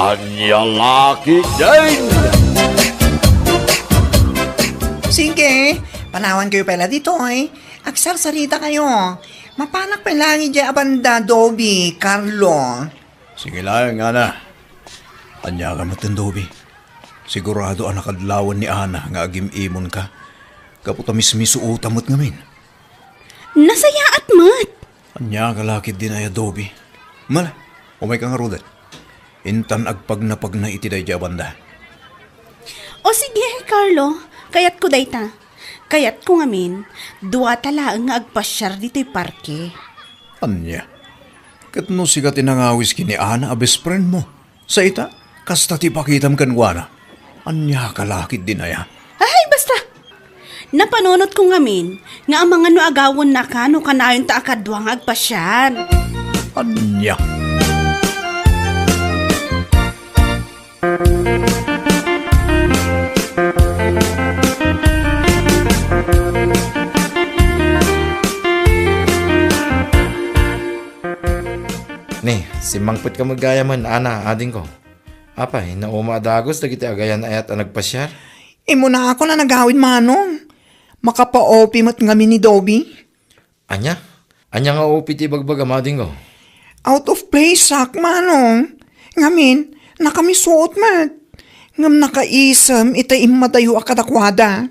Anyang laki din! Sige, panawan kayo pala dito eh. Agsarsarita kayo. Mapanak pa lang dyan abanda, Dobby, Carlo. Sige lang, Ana. Anya ka matin, Dobby. Sigurado ang nakadlawan ni Ana nga agim-imon ka. Kaputa mismiso utamot ngamin. Nasaya at mat. Anya ka lakid din ay Dobby. Mala, umay ka nga rodat. Intan agpag na pag na itiday dya banda. O sige, Carlo. Kayat ko dayta. Kayat ko ngamin, duwa tala nga agpasyar dito'y parke. Anya, kat no siga tinangawis kini Ana a best friend mo. Sa ita, kasta ti pakitam kanwana. Anya ka lakid din aya. Ay, basta! Napanunot ko ngamin, nga ang mga no agawon na ka, no kanayon ta akadwa nga agpasyar. Anya. Ni, si Mangput ka magayaman, Ana, ading ko. Apay, na umadagos, dagiti agayan ayat ang nagpasyar. Imo na ako na nagawin manong. Makapa-opi mat ngami ni Dobby. Anya? Anya nga upit ibagbag amading ko. Out of place, sak manong. Ngamin, nakamisot mat. Ngam nakaisam, itaim matayo akadakwada.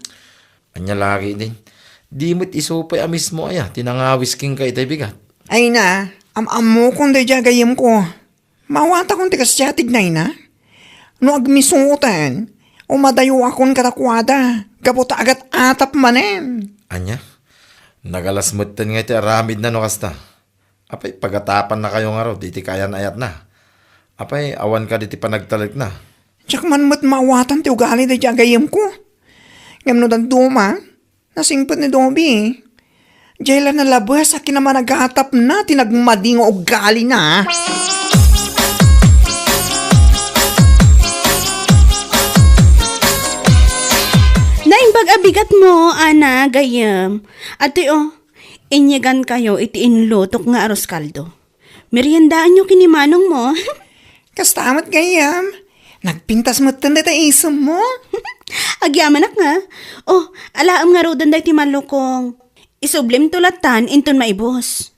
Anya lagi din. Di mo't isupay amis mo aya, tinangawis king ka itay bigat. Ay na, am-amo kong dadya gayam ko. Mawata kong tigas siyatig na ina. No agmisutan, umadayo akong katakwada. Kaputa agat atap manen. Anya? Nagalasmutan nga iti aramid na no kasta. Apay, pagatapan na kayo nga raw, di ti kayan ayat na. Apay, awan ka di ti panagtalik na. Tsak man mat mawatan ti ugali dadya gayam ko. Ngam no dan duma, nasingpot ni Dobby. Jayla na labas sa kinaman naghatap na, tinagmading o ugali na. Naimbag abigat mo, Ana, gayam. Ate inyagan kayo iti inlutok nga aros kaldo. Meriendaan nyo kinimanong mo. Kastamat gayam. Nagpintas mo tanda ta isam mo. Agyaman nga. Alaam nga rodan day ti malukong. Isublim tulatan inton maibos.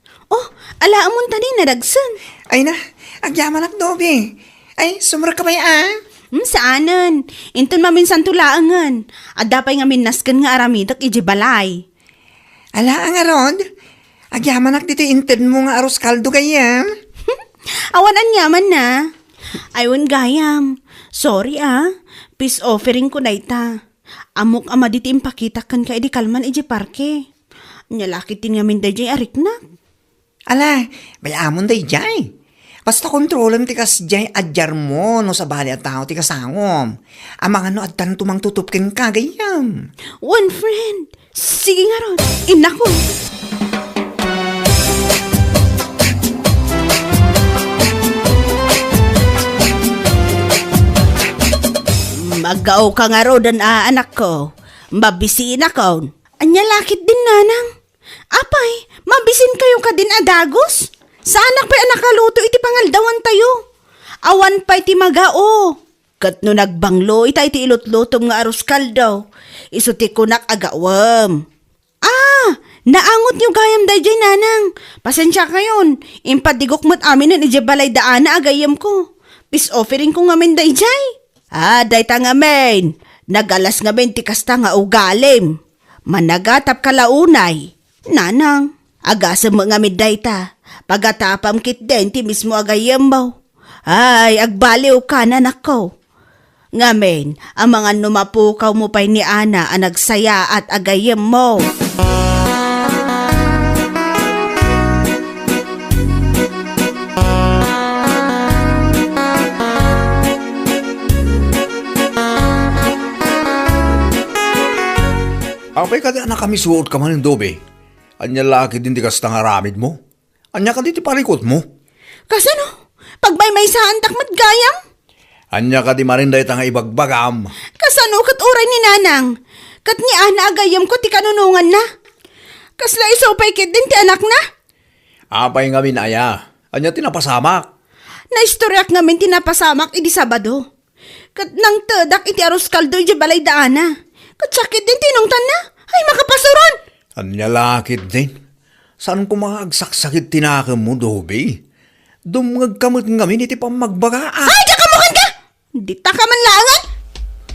Alaam mo tani nadagsan. Ay na, agyaman ak Dobby. Ay, sumra ka ba yan? Saanan? Inton maminsan tulaangan. Adapay nga minaskan nga aramidak iji balay. Ala ang arod. Agyaman ak dito inted mo nga aros kaldo gayam. Awan anyaman na. Aywan gayam. Sorry Peace offering ko na ita. Amok ama diti impakitakan ka edi kalman iji parke. Nyalakit din nga minday jay arik na. Ala, bayamon day jay. Basta kontrolem ti kas jay adjar mo no sa bali at tao ti kasangom. Amang ano at tan tumang tutupkin ka gayam. One friend. Sige nga ron. Inako. Magaw ka nga ron anak ko. Mabisiin ako. Anya lakit din nanang. Apay, mabisin kayo ka din adagos? Sa anak pa'y anakaluto iti pangaldawan tayo. Awan pa'y ti magao. Kat no nagbanglo ita iti ilutlutom nga arus kaldaw. Isuti ko nak agawam. Naangot niyo gayam dayjay nanang. Pasensya kayon. Impadigok mo't amin ng ijabalay daan na agayam ko. Peace offering ko ngamin dayjay. Dayta ngamin. Nagalas ngamin ti kasta nga ugalim. Managatap kalaunay. Nanang, agasa mo ngamin dayta. Pagatapam kit den ti mismo agayam baw. Ay, agbaliw ka nanak ko. Ngamin, ang mga numapukaw mo pa'y ni Ana ang nagsaya at agayam mo. Apay ka di anak kami suot ka man ng Dobby. Anya laki din di kasta nga ramid mo. Anya ka di ti parikot mo. Kasano? Pagmay saan takmat gayam? Anya ka di marinday ta nga ibagbagam. Kasano kat uray ni nanang? Kat ni Ana agayam ko ti kanunungan na. Kasla isopay kit din ti anak na. Apay nga minaya. Anya tinapasamak. Naistoryak ngamin tinapasamak iti Sabado. Kat nang tadak iti aros kaldo iti balay daana. Kat sakit din tinungtan na. Ay makapasuron. Anya lakit din. Saan ko makaagsaksakit tinaka mo, Dobe? Dumngag kamot ngamin iti pamagbagaan. Ay, kakamukan ka! Di ta ka man langan.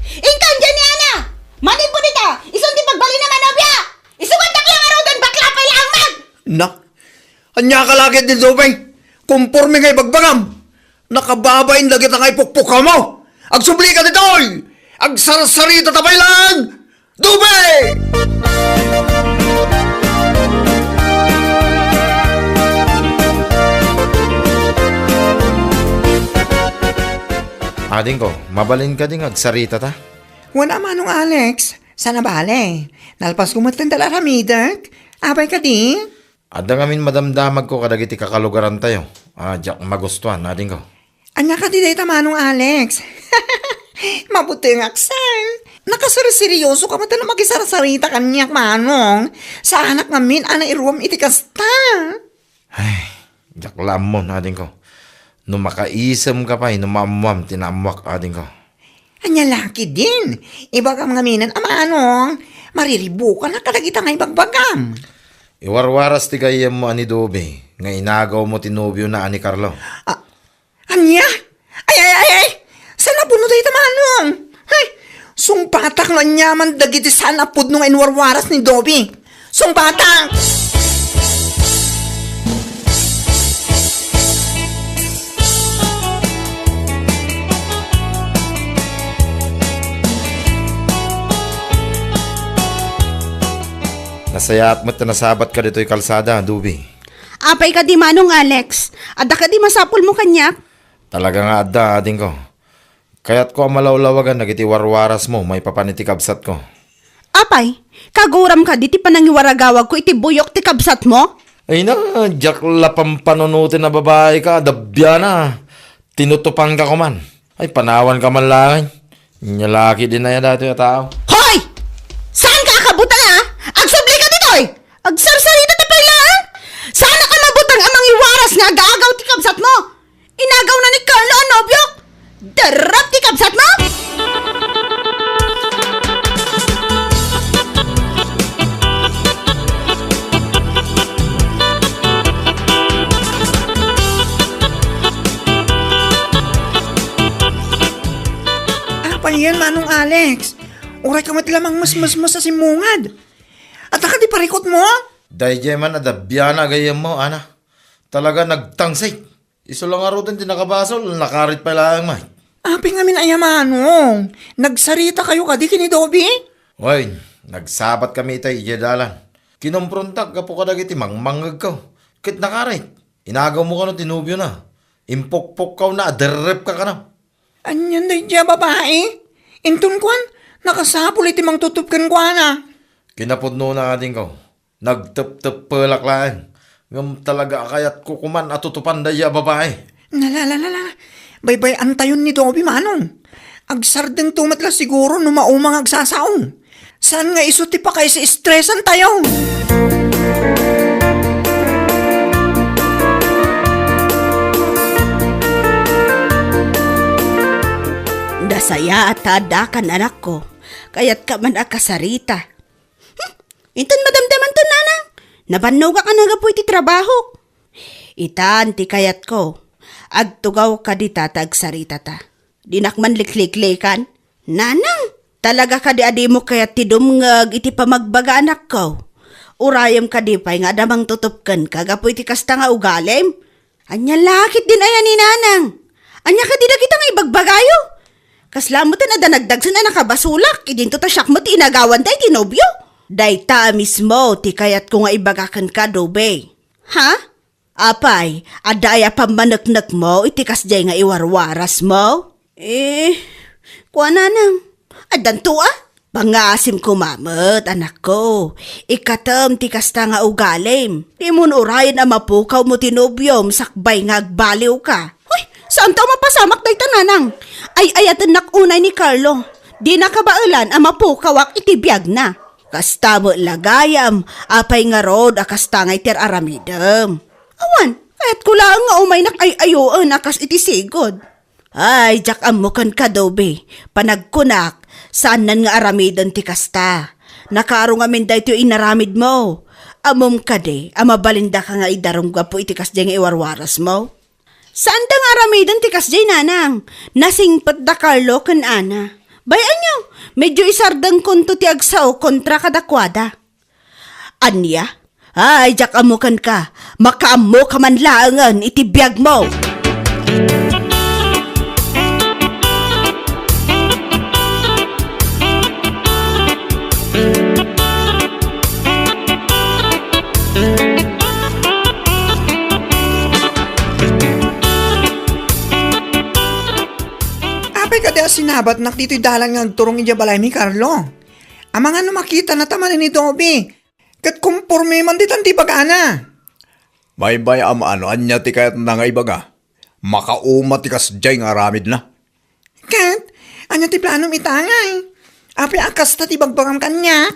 Ingkan dyan ni Ana! Manin po dito! Isang di pagbali na manobya! Isugat na kayang arudan bakla pa lang mag! Na, anya ka lakit din, Dobe? Kumporme ngay bagbagam. Nakababain lagi ta ngay pukpuka mo. Agsubli ka dito! Agsarsarita tabay lang! Dobe! Ading ko, mabalin ka ding agsarita ta. Wala manong Alex. Sana bale. Nalpas ko matanda laramidak. Abay ka di? Adda ngamin madamdamag ko kadagiti kakalugaran tayo. Diyak magustuhan, ading ko. Anya ka di data manong Alex. Mabuti ang aksan. Nakasariseryoso ka matala makisarasarita kanyak manong. Sa anak namin, ana iruam iti kasta. Ay, diyak lamon, ading ko. No makaisam ka pa, numamuam, tinamwak, ading ko. Anya laki din. Iba ka mga minan, amanong. Mariribo ka na kadagita nga ibagbagam. Iwarwaras ti gayam mo ani Dobe, nga inagaw mo tinubyo na ani Carlo. Anya? Ay! Sana puno tayo tamanong? Ay, sungpatak na nyaman dagiti sana pud nung inwarwaras ni Dobby. Sungpatak! Nasayat mo't nasabat ka dito'y kalsada, Dobe. Apay ka di manong Alex. Adda ka di masapul mo kanyak. Talaga nga adda, ading ko. Kaya't ko ang malawlawagan nagiti warwaras mo, may papaniti kabsat ko. Apay, kaguram ka di ti panangiwaragawag ko iti buyok ti kabsat mo? Ay na, Jack lapang panunutin na babae ka, dabya na. Tinutupang ka ko man. Ay, panawan ka man lang. Nyalaki din na yan dati yung tao. Hoy! Saan ka akabutan ha? Agsubli ka ditoy! Agsarsarita ta pala ha? Sana ka mabutang amang iwaras nga agagaw ti kabsat mo! Inagaw na ni Carlo ang nobyo! Darap ti kabsat mo! Yan manong Alex. Uray ka matilamang mas sa simungad. At naka di parikot mo? Dahil man adabya na gayam mo, ana. Talaga nagtangsay. Iso lang aro din nakabasol, nakarit pa lang may. Api nga min ayamanong. Nagsarita kayo ka di kini Dobby? Hoy, nagsabat kami itay iyadalan. Kinomprontak ka po kadagiti mangmangag ko. Kit nakarit. Inagaw mo ka no tinubyo na. Impok-pok ka na, aderrep ka na. Anyan dahi dya babae? Intun kwan, nakasapul iti mang tutupkan kwa na. Kinapudno na ating ko. Nagtep-tep pelaklaan. Ngam talaga kayat kukuman at tutupan daya babae. Nalalala, baybay antayon ni Dobby manong. Agsardeng tumatla siguro no maumang agsasaong. Saan nga isuti pa kayo sa stressan tayo? Dasaya at tadakan anak ko, kaya't ka man akasarita. Itan madamdaman to nanang, nabannaw ka na po iti trabaho. Itan ti kayat ko, agtugaw ka di tatagsarita ta. Dinak man likliklikan, nanang, talaga ka di adi mo kayat ti dumngag iti pamagbaga anak ko. Urayam ka di pa'y nga damang tutupkan kagapo iti kasta nga ugalim. Anya lakit din ayan ni nanang, anya ka di na kita nga ibagbagayo. Kaslamutan na danagdagsan na nakabasulak, idinto ta siyak mo ti inagawan tayo tinobyo. Day ta mismo, ti kayat ko nga ibagakan ka, Dobe. Ha? Apay, adaya pamanaknak mo, itikas jay nga iwarwaras mo? Kuha na nang. Adanto pangasim ko mamot, anak ko. Ikatam ti kasta nga ugalim. Di mo urayan ang mapukaw mo tinobyo, sakbay nga agbaliw ka. Saan tayo mapasamak day tananang? Ay ayatan nakunay ni Carlo. Di nakabailan ang mapukawak itibiyag na. Kasta mo lagayam, apay nga rod akasta nga iter aramidam. Awan, Kahit kulaan nga umay ayoon akas iti sigod. Ay, jak amukan ka daw be. Panagkunak, saan nan nga aramidon ti kasta. Nakarong amin da ito inaramid mo. Amom ka de, amabalinda ka nga idarong gwapo iti kasjay nga iwarwaras mo. Saan da nga aramidon ti kasjay nanang? Nasingpat da Carlo kan ana. Bayan nyo, medyo isardang konto ti agsaw kontra kadakwada. Anya? Ay, jak amukan ka. Makaamo ka man laangan iti biyag mo. Apay ka dahil sinabat nak dito'y dalan nga agturong ija balay mi Carlo. Amang ano makita na tamanin ni Dobby. Kat kumporme man ditan ti bagana. Bay ano anya ti kayat na nga ibaga. Makauma ti kasjay nga aramid na. Kat, anya ti planom itangay. Apay akas ta ti bagbagam kanya.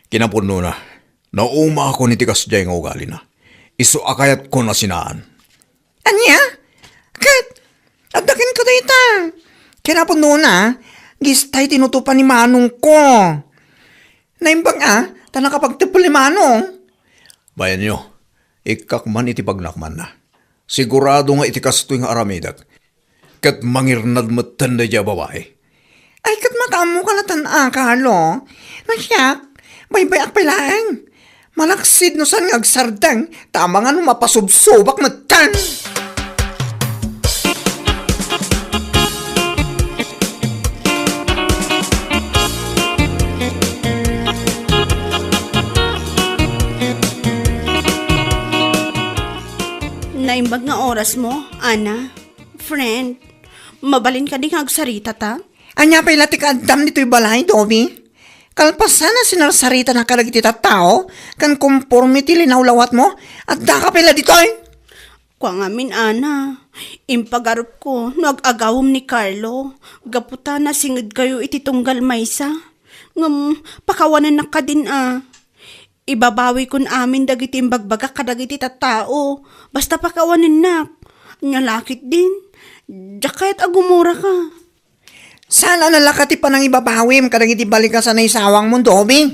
Kinapuno na. Nauma ako ni ti kasjay nga ugali na. Isu akayat ko na sinaan. Anya? Kat, adakin ka dita. Kinapuno na, gistay tinutupan ni Manong ko. Naimbang ta nakapagtipol ni Manong. Bayan nyo, ikak man iti pagnakman na. Sigurado nga iti kastoy nga aramidak. Kat mangirnad matan na dya babae. Ay, kat makamu ka na Carlo. Nasyak, bay-bayak pilaang. Malaksid no san nga agsardang, tama nga no mapasubsubak matan. Naimbag nga oras mo, Ana. Friend, mabalin ka din agsarita ta? Anya pa'y latik andam nito'y balay, Dobby. Kalpasan na sinarsarita na kalagiti tao, kan conformity linawlawat mo, at daka pala dito'y. Kwa ngamin, Ana. Impagarup ko, nag-agawom ni Carlo. Gaputa na singid kayo iti tunggal maysa. Ngam, pakawanan na ka din Ibabawi kun amin dagiti imbagbaga kadagiti tattao. Basta pakawanin na. Nyalakit din. Jakayat agumura ka. Sana nalakati pa nang ibabawim kadagiti balik ka sa naisawang mo, Dobby.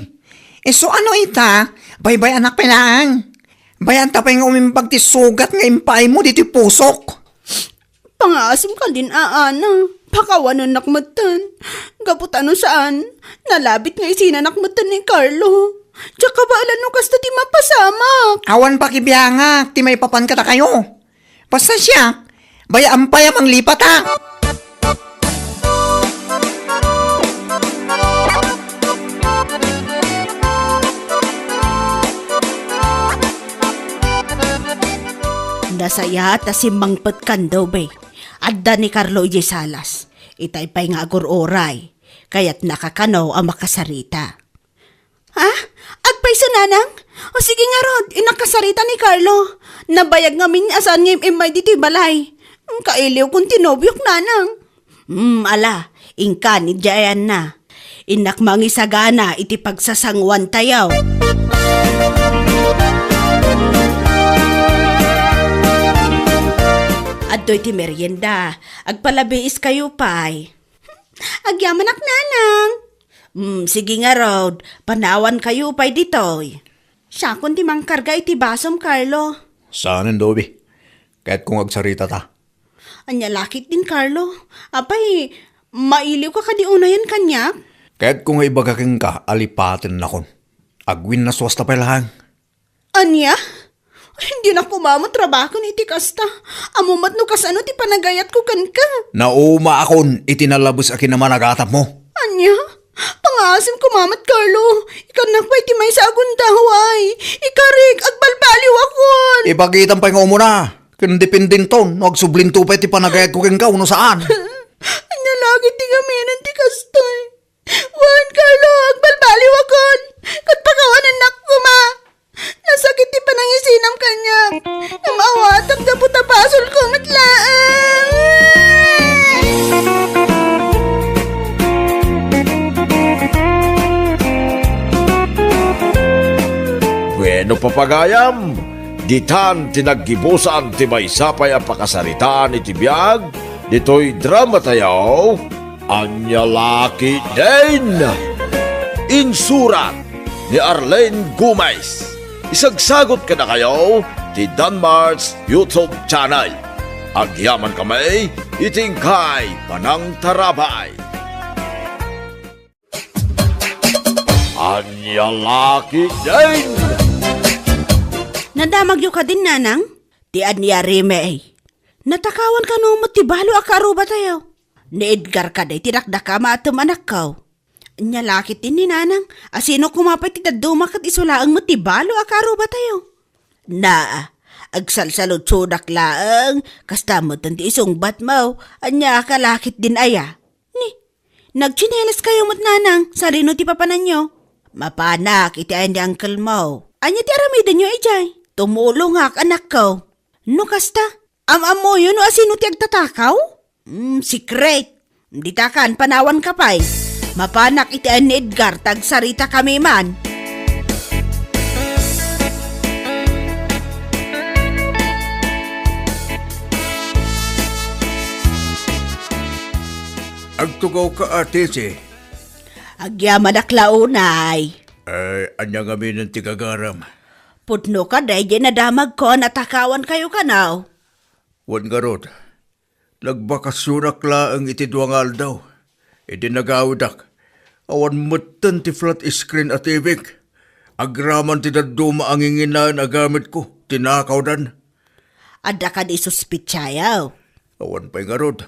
So ano ita? Bay-bay anak pilang. Bayan tapay nga umimpag ti sugat nga impay mo diti pusok. Pangasim ka din, Ana. Pakawanan nakmatan. Gaputano saan? Nalabit nga isina nakmatan ni Carlo. Tsaka ba alam nung kasta ti mapasamak? Awan pa kibiyangak, ti may papan kata kayo. Basta siya, baya ampay amang lipat ha. Nasaya ta si Mangpet Kandaw be. Adda ni Carlo J. Salas. Itay pa'y nga agur oray. Kaya't nakakanaw ang makasarita. Ha? Agpay sa nanang? O sige nga Rod, inakasarita ni Carlo. Nabayag nga min asan ngayon imay dito balay. Kailiw kung tinobyok nanang. Ala, ingka ni Jayan na. Inak mangisagana iti pagsasangwan tayaw. Adto'y ti merienda. Agpalabiis kayo pa'y. Agyaman ak nanang. Sige nga Rod, panawan kayo pa'y ditoy. Siya kung ti mangkarga iti basom, Carlo. Saanin, Dobby? Kahit kung agsarita ta. Anya lakit din, Carlo. Apay, mailiw ka kadiunayan kanya? Kahit kung ibagaking ka, alipatin na kon. Agwin na swasta pa lang. Anya? Hindi na kumamo trabaho ni iti kasta. Amumat no kasano ti panagayat ko kan ka. Nauma akon, itinalabos akin naman nagatap mo. Anya? Pangasim kumamat, Carlo. Ikaw nakpay ti may sagun dahway. Ikarik, agbalbaliw akon. Ipagitan pa nga mo na. Kindipindin ton, agsublinto pa ti panagayat ko keng ka, no saan? Anya lagi ti gaminan ti kastoy. Wan, Carlo, agbalbaliw akon. Kat pakawanan nak kuma. Nasakit ti panangisinam kanya. Namawatap na puta pasol ko matlaan. Bueno, papagayam. Ditan tinaggibusan ti may sapay ang pakasaritaan iti biyag, dito'y drama tayo, Anya Laki din! Insurat ni Arlene Gumez. Isagsagot ka na kayo ti Danmar's YouTube channel. Agyaman kami, itingkay panang tarabay. Anya Laki din! Nadamagyo ka din, nanang? Ti Anya Rime. Natakawan ka no mo ti balo akaruba tayo. Ni Edgar ka day tinakdaka maatum anak ko. Anya lakit din ni nanang. Asino kumapay ti dadumak at isulaang mo ti balo akaruba tayo. Na, agsalsalod sudak laang. Kastamot ang ti isungbat mo. Anya kalakit din aya. Ni, nagchinelas kayo mo't nanang. Sarino ti papanan nyo. Mapanak iti ay ni uncle mo. Anya ti aramidan nyo ijay. Tumulong hak anak ko. No kasta? Am-am mo yun o asino ti agtatakaw? Secret. Di takan panawan ka pa'y. Mapanak iti ni Edgar tagsarita kami man. Agtugaw ka atisi. Agyaman aklaunay. Ay, anya kami ng tigagaram. Putno ka day di nadamag ko natakawan kayo kanaw. Wan garod. Nagbakasunak laang iti duangal daw. Iti nagawdak. Awan mutan ti flat screen at ibig. Agraman ti daduma ang inginan agamit ko. Tinakaw dan. Adda ka di suspitsayaw. Awan pa'y garod.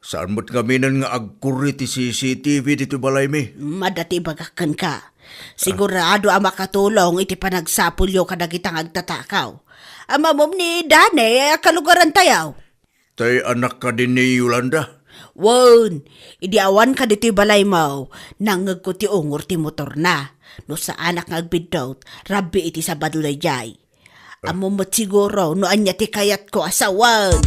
Saan mo't kaminan nga agkuri ti CCTV dito balay mi? Madati bagakan ka. Sigurado ang makatulong iti panagsapulyo ka nagitang agtatakaw. Amamom ni Dane, kalugaran tayaw. Tay anak ka din ni Yolanda. Won, idiawan ka dito balay mo. Nangag ko ti ungur ti motor na. No sa anak nga agbidot, rabi iti sa badulay jay. Amomot siguro no anya ti kayat ko asawan.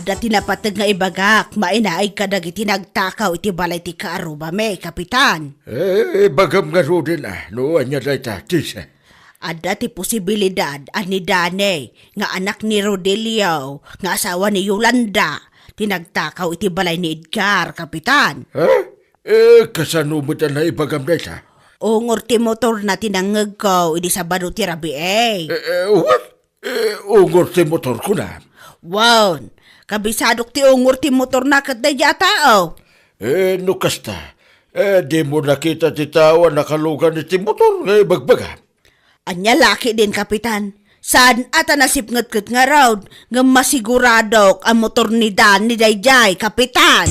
Dati napatag nga ibagak, mainaay ka dagiti nagtakaw iti balay ti kaaruba me, kapitan. Bagam nga rodin no anya day tisa. Adda ti posibilidad ani Dane, nga anak ni Rodelio, nga asawa ni Yolanda, tinagtakaw iti balay ni Edgar, kapitan. Kasanubutan na ibagam day ta? Ungor ti motor na tinangag ko, idi sabado ti rabi What? Ungor ti motor ko na. Wow, kabisadok ti ungor ti motor na kat day tao. No kasta. Di mo nakita ti tawa nakalugan iti motor nga ibagbaga. Anya laki din, kapitan. Saan ata nasipngat-kat nga raw nga masiguradok ang motor ni Dan ni Dayjay, kapitan.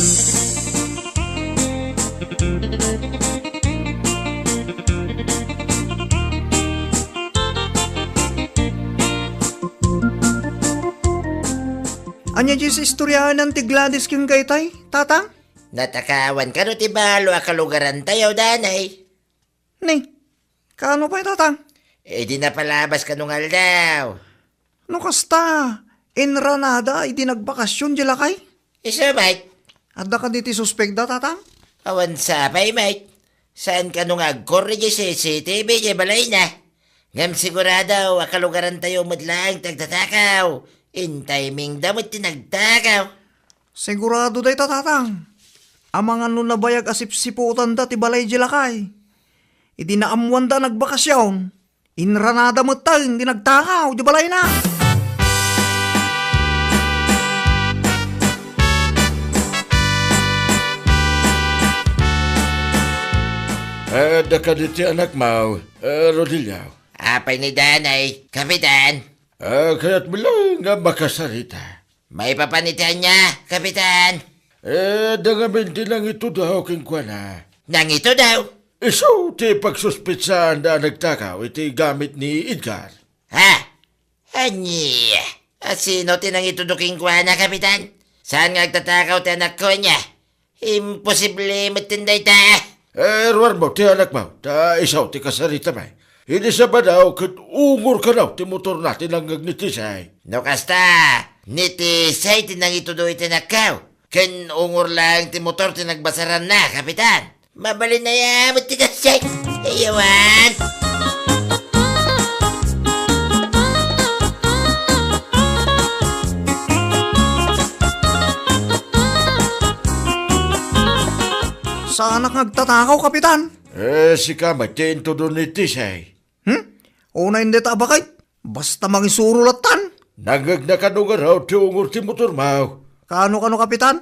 Anya di sa istoryahan ng tigladis kyung kay tay, tatang? Natakawan ka no ti balo akalugaran tayo, Danay. Ni, kano pa tatang? Di na palabas ka nung aldaw. No kasta, Enranada, idi nagbakasyon di lakay? Isa, mate. Adda ka diti suspekda, tatang? Awan sapay, mate. Saan ka nung agkorre di CCTV di balay na? Ngam sigurado, akalugaran tayo madlang tagtatakaw. In timing damot tinagtakaw. Sigurado day tatang. Amang ano na bayag asip-siputan da ti balay di lakay. Idi naamuan da nagbakasyon. Enranada mo tang, di nagtakaw, di balay na. Da ka diti anak mo, Rodilio. Apay ni Danay, kapitan. Kaya't mo lang nga makasarita. May papanitan niya, kapitan. Dangaminti lang ito daw king kwa na. Nang ito daw. So, ti pagsuspitsaan na nagtakaw, iti gamit ni Edgar. Ha? Anyi. Sino tinang ituduking kwa na, kapitan? Saan nga agtatakaw ti anak ko niya? Imposible matinday ta. Ruar mo, ti anak mo, ta isaw ti kasarita may. Hindi sa ba daw, kat ungor ka daw, ti motor natin ang agnitisay. No kasta, nitisay tinang itudo itinakaw. Ken ungor lang ti motor ti nagbasaran na, kapitan. Mabalin na yan, ba't ti kasay? Ayawan! Saan nagtatakaw, kapitan? Si kamay, tinto doon ni Tisay. Una hindi tabakay. Basta mangisurulatan. Nagag na kanunga raw ti ungor ti motor mau. Kano kapitan?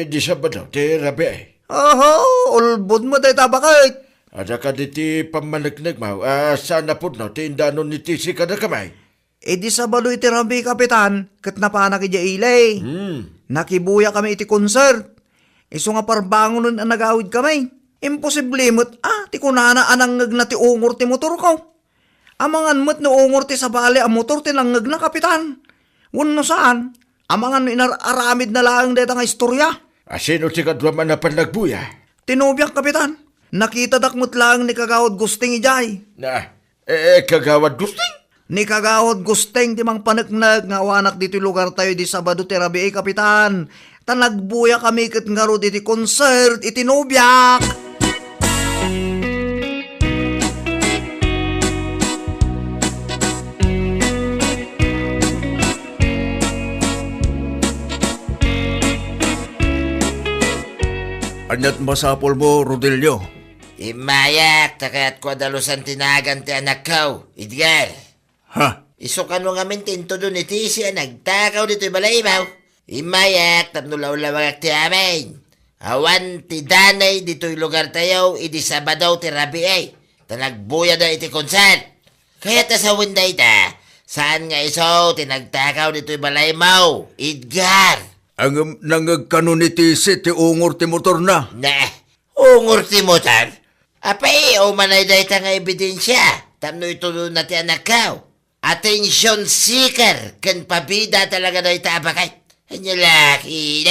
Di sa ba daw, ti rabi ay. Oho, ulbod mo day tabakay. Ada ka di ti pamanagnig mau. Sana po no, ti indanon ni Tisi ka na kamay. E di sa balo iti rambi, kapitan. Kat napanak iti ilay. Nakibuya kami iti concert. Iso nga parbangon nun ang nagawid kami. Imposible mo't, ti kunana anangag na ti ungor ti motor ko. Amangan mo't no ungor ti sabali ang motor ti langag na, kapitan. Wano saan? Amangan no inararamid na lang deta nga istorya. Sino ti kadwa man na panagbuya? Tinubiyak, kapitan. Nakita dakmot lang ni Kagawad Gusting ijay. Kagawad gusting? Ni Kagawad Gusting ti mang panagnag nga wanak dito lugar tayo di Sabado ti Rabi, kapitan. Tanagbuya kami kat nga ro iti concert, itinubyak. Anyat masapol mo, Rodelio. Imayak, takat ko dalusan tinagan ti anak ko, Edgar. Ha? Iso ka no nga mintinto doon ni Tisi, nagtakaw dito'y balaibaw. Imayak, tapno lawlawag ti amin. Awan ti danay dito'y lugar tayo, idi Sabadaw ti Rabi ay. Tanagbuya da iti konsert. Kaya tasawin da ita, saan nga iso tinagtakaw dito'y balaibaw, Edgar. Ang nangagkano ni Tisi ti ungor ti motor na. Ungor ti motor. Apay, umanay da ita nga ebidensya. Tapno ito doon na ti anak ko. Attention seeker, kan pabida talaga da ita abakay. Anya laki,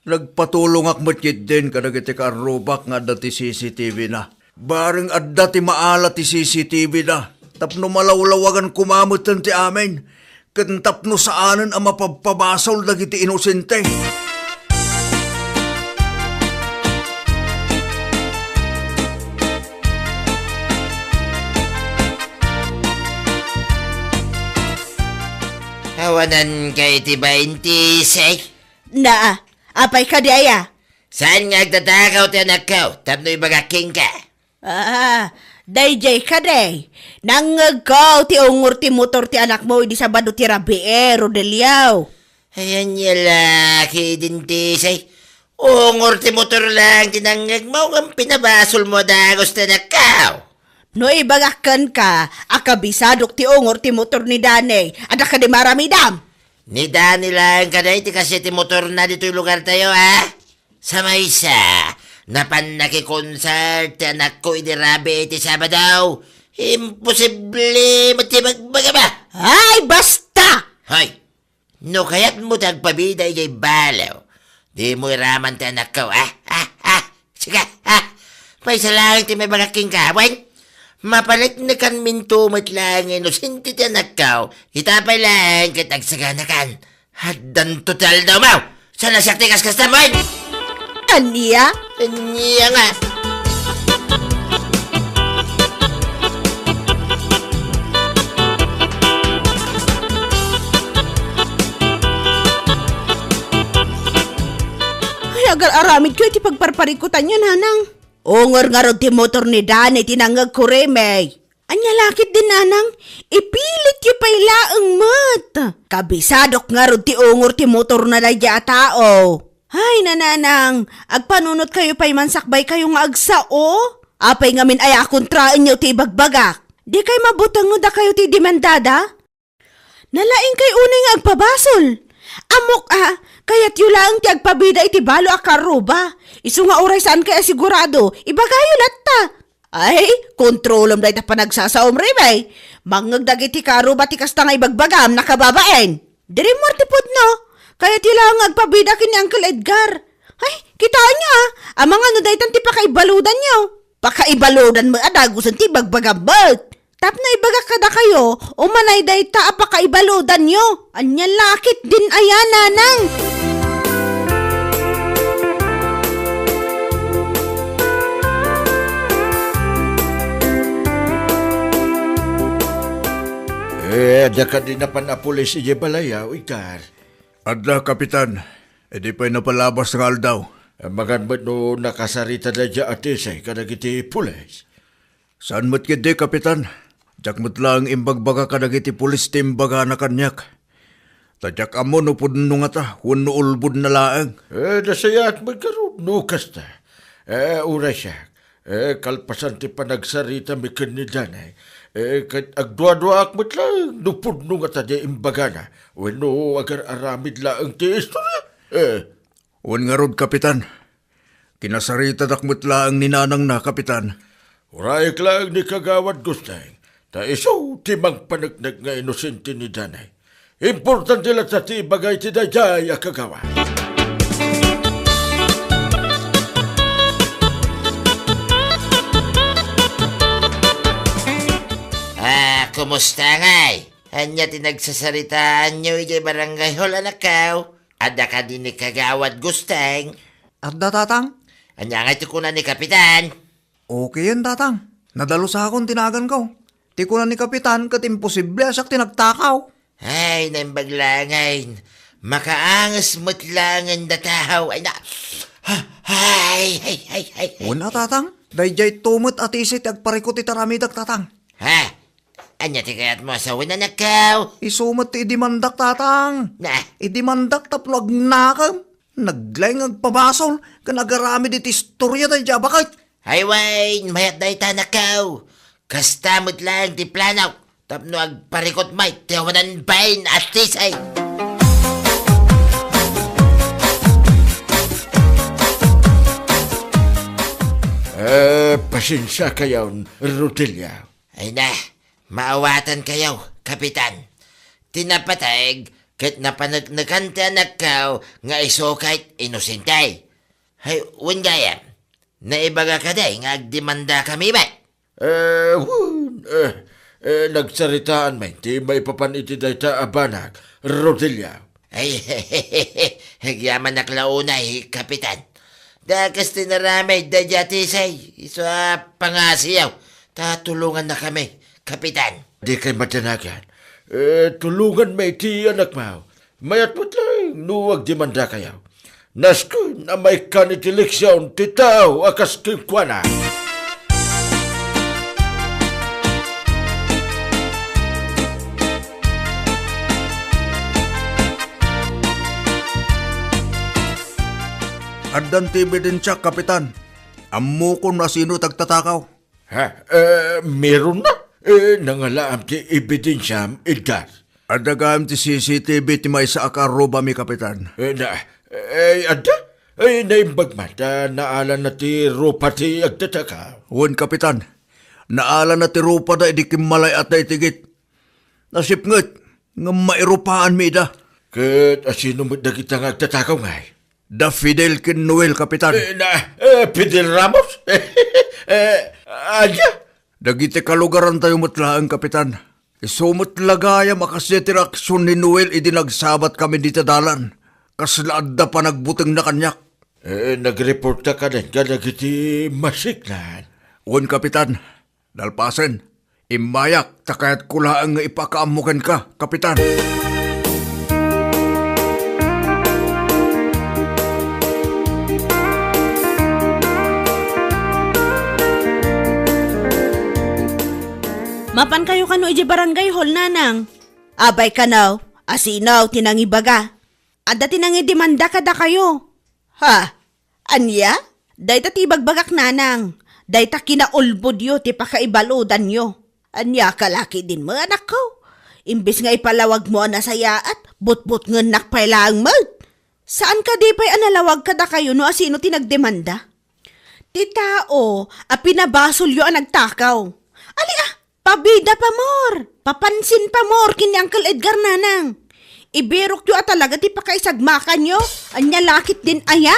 Nagpatulong akmatkit din kadag iti karubak nga dati CCTV na. Baring at dati maala ti CCTV na. Tapno malawlawagan kumamutan ti amin. Kan tapno saanan ang mapapabasol dagiti inosente. Hawanan kay ti 26. Apay ka di aya? Saan nga agtatakaw ti anak ko? Tapno ibagaking ka. Dayjay ka day. Nangagaw ti ungor ti motor ti anak mo, di Sabado ti Rabi Rodeliao. Ayan niya laki din tisay. Ungor ti motor lang tinangag mo ang pinabasol mo dagos ti anak ko. No ibagakan ka, akabisadok ti ungor ti motor ni Danay, ada ka di maramidam. Ni Dani lang kaday ti kasi ti motor na dito'y lugar tayo ha. Sa maysa, napan nakikonsert ti anak ko idi Rabi ti Sabadaw. Imposible matibagbaga ba? Ay, basta! Hoy, no kaya't mo tagpabida ijay balaw. Di mo iraman ti anak ko, ha? Sige, ha? May salang ti may bagaking kawan. Mapalit na kan mintumot lang inusinti ti anak ko. Itapay lang kitagsaganakan. Haddan total daw mo. Sana siya tikas kastaman. Aniya? Aniya nga. Agar aramid ko iti pagparparikutan nyo, nanang. Ungor nga ron ti motor ni Danay, tinangag ko remay. Anya lakit din, nanang. Ipilit yu pa'y laang mat. Kabisadok nga ron ti ungor ti motor na ladya tao. Ay, nananang, agpanunot kayo pa'y mansakbay kayo nga agsao. Apay ngamin ay akontraan nyo ti bagbagak. Di kay mabutang da kayo ti demandada? Nalaing kay unay nga agpabasol. Amok kaya't yu lang ti agpabida iti balo a karuba. Isu nga oray saan kaya sigurado, ibagayo latta. Ay, kontrolom da ita panagsasaom rimay. Mangagdag iti karuba ti kasta nga ibagbagam nakababaen. Diri mortipod no, kaya't yu lang agpabida kini Uncle Edgar. Ay, kita niya amang ano da itan ti pakaibaludan nyo. Pakaibaludan mo adagusan ti bagbagam bat. Tap na ibaga kada kayo, umanay day ta apakaibaludan nyo. Anya lakit din ayan, nanang. Da ka din na panapulis iya balayaw, ikar. Adla, Kapitan. Di pa'y napalabas ng aldaw. Magan ba't no nakasarita na dya atisay kadagiti pulis? Saan mo't kidi, Kapitan? Jak mo't lang imbagbaga kadagiti pulis timbaga na kanyak. Tadyak amo no pudno nga ta, huwag no ulbud na laang. Nasayat magkaroon, no kasta. Ura siya. Kalpasan ti panagsarita mi kanidanay. Kat agdwa-dwa akmat lang, no pudno nga ta di imbaga na. Wano agar aramid laang ti istorya. Huwag nga rod, Kapitan. Kinasarita dakmo't laang ninanang na, Kapitan. Uraik lang ni kagawad gustay. Ta iso timang panagnag nga inosente ni danay. Importante lang sa ti bagay ti dayay a kagawad. Kumusta ngay? Anya tinagsasaritaan nyo ijay barangay hall anakaw. Ada ka din ni kagawad gusteng. Adda, tatang? Anya nga tukunan ni kapitan. Okay yan, tatang. Nadalo sa akong tinagan ko. Tikunan ni Kapitan kat imposible asak tinagtakaw. Ay, naimbaglangan. Makaangas mo't lang ang datahaw. Ay na. Ay. Una, tatang. Dayjay tumot at isit agparikot itaramidag, tatang. Ha? Anya ti kayat mo asawa na nakaw? Isumot ti idimandak, tatang. Na. Idimandak tapno agnakam. Naglayng agpabasol. Kanagaramid iti istorya dayjay bakit. Ay, Wayne, mayat na itanakaw. Kastamot lang ti planaw. Tapno agparikot may tiyawanan bain at tisay. Pasensya kayaw, Rodelia. Ay na, maawatan kayaw, kapitan. Tinapatag, kat napanagnakan ti anak kaw, nga isokait inosentay. Hay, gayam. Naibaga ka day, nga agdemanda kami ba? Nagsaritaan may, di may papaniti day ta abanag, Rodelia. Ay, hagyaman naklaunay, kapitan. Dakas tinaramay, dadyatisay, isa pangasiyaw. Tatulungan na kami, kapitan. Di kay matanagan. Tulungan may ti anak mo. Mayat mo't lang, nuwag demanda kayaw. Nasko na may kanitiliksyon ti tao akas kinkwana. Addan ti ebidensya, Kapitan. Ammo ko na sino tagtatakaw. Ha? Meron na? Nangalaam ti ebidensyam, Edgar. Adagam ti CCTV ti may sa akaroba mi, Kapitan. Ada? Naimbagmat, naalan na ti rupa ti agtataka. Huwag, Kapitan. Naala na ti rupa da idikimalay at na itigit. Nasipngat, nga mairupaan mi da. Kat asino mo na kita nga agtatakaw ngay? Da Fidel kin Noel, Kapitan. Fidel Ramos? Adya? Dagiti kalugaran tayo mutlaang, Kapitan. Isumot lagaya makasiti aksyon ni Noel idinagsabat kami dito dalan. Kaslaad da pa nagbuteng na kanyak. Nag-report ka din ka nagiti masiklan. Uwan, Kapitan. Dalpasen. Imayak takayat kulaang nga ipakaamukan ka, Kapitan. Mapan kayo kano iji barangay hall, nanang. Abay kanaw, asinaw tinangibaga. Adda tinangidemanda kada kayo. Ha? Anya? Dayta tibagbagak, nanang. Dayta kinaulbod yo ti pakaibaludan yo. Anya kalaki din mo, anak ko. Imbis nga ipalawag mo na sayaat, but-but ngan nakpailaang mag. Saan ka di pa'y analawag kada kayo no asino tinagdemanda? Ti tao, pinabasol yo ang nagtakaw. Ali pabida pa mor, papansin pa mor kini Uncle Edgar, nanang. Ibirok yo talaga ti pakaisagmakan yo, anya lakit din aya.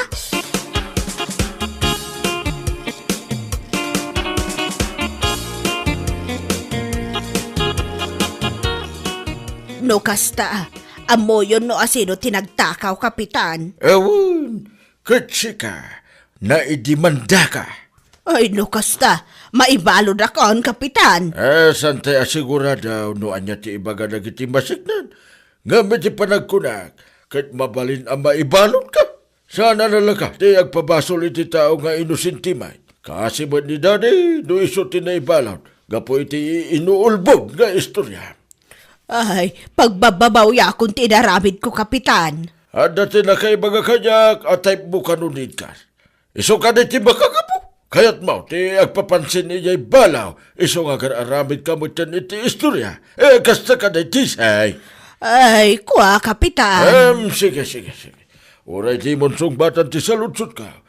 No kasta, amo yun no asino tinagtakaw, kapitan. Ewan, katsika, naidimanda ka. Ay no kasta, maibalod akon, kapitan. Santay asigurado no anya ti ibaga nagiti masignan. Ngamit ti panagkunak, kahit mabalin ang maibalon ka. Sana nalaga, ti agpabasol iti tao nga inusintimay. Kasi ba ni Daddy, do iso ti naibalon. Gapo iti inuulbog nga istorya. Ay, pagbababaw ya akong tinaramid ko, kapitan. At dati na kay mga kanyak at type mo kanunid ka. Iso ka na ti makagapo. Kaya't mo, ti agpapansin niya'y balaw. Iso nga kararamid ka mo tiyan iti istorya. Kasta ka na tisay. Ay, kuha, kapitan. Sige. Uray ti monsong batan ti saludsot ka.